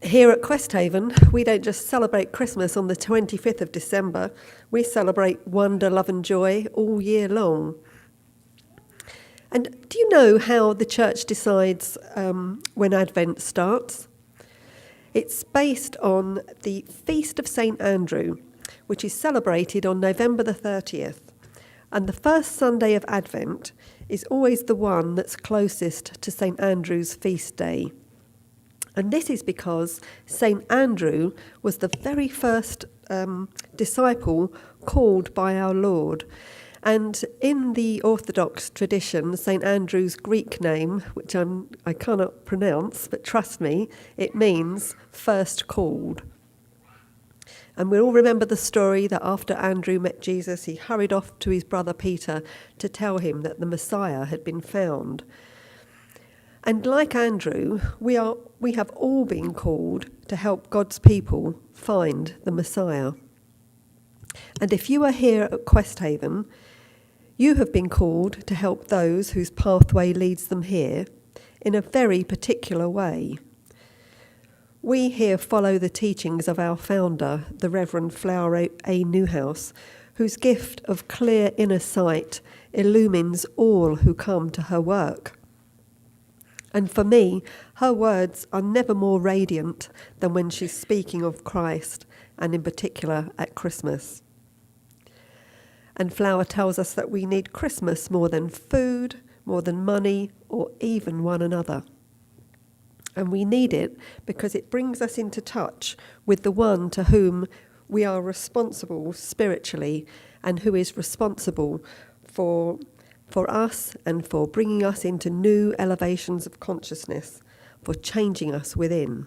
Here at Questhaven, we don't just celebrate Christmas on the 25th of December, we celebrate wonder, love and joy all year long. And do you know how the church decides when Advent starts? It's based on the Feast of St. Andrew, which is celebrated on November the 30th. And the first Sunday of Advent is always the one that's closest to St. Andrew's feast day. And this is because St. Andrew was the very first disciple called by our Lord. And in the Orthodox tradition, St. Andrew's Greek name, which I cannot pronounce, but trust me, it means first called. And we all remember the story that after Andrew met Jesus, he hurried off to his brother Peter to tell him that the Messiah had been found. And like Andrew, we have all been called to help God's people find the Messiah. And if you are here at Questhaven, you have been called to help those whose pathway leads them here in a very particular way. We here follow the teachings of our founder, the Reverend Flower A. Newhouse, whose gift of clear inner sight illumines all who come to her work. And for me, her words are never more radiant than when she's speaking of Christ, and in particular at Christmas. And Flower tells us that we need Christmas more than food, more than money, or even one another. And we need it because it brings us into touch with the one to whom we are responsible spiritually and who is responsible for us and for bringing us into new elevations of consciousness, for changing us within.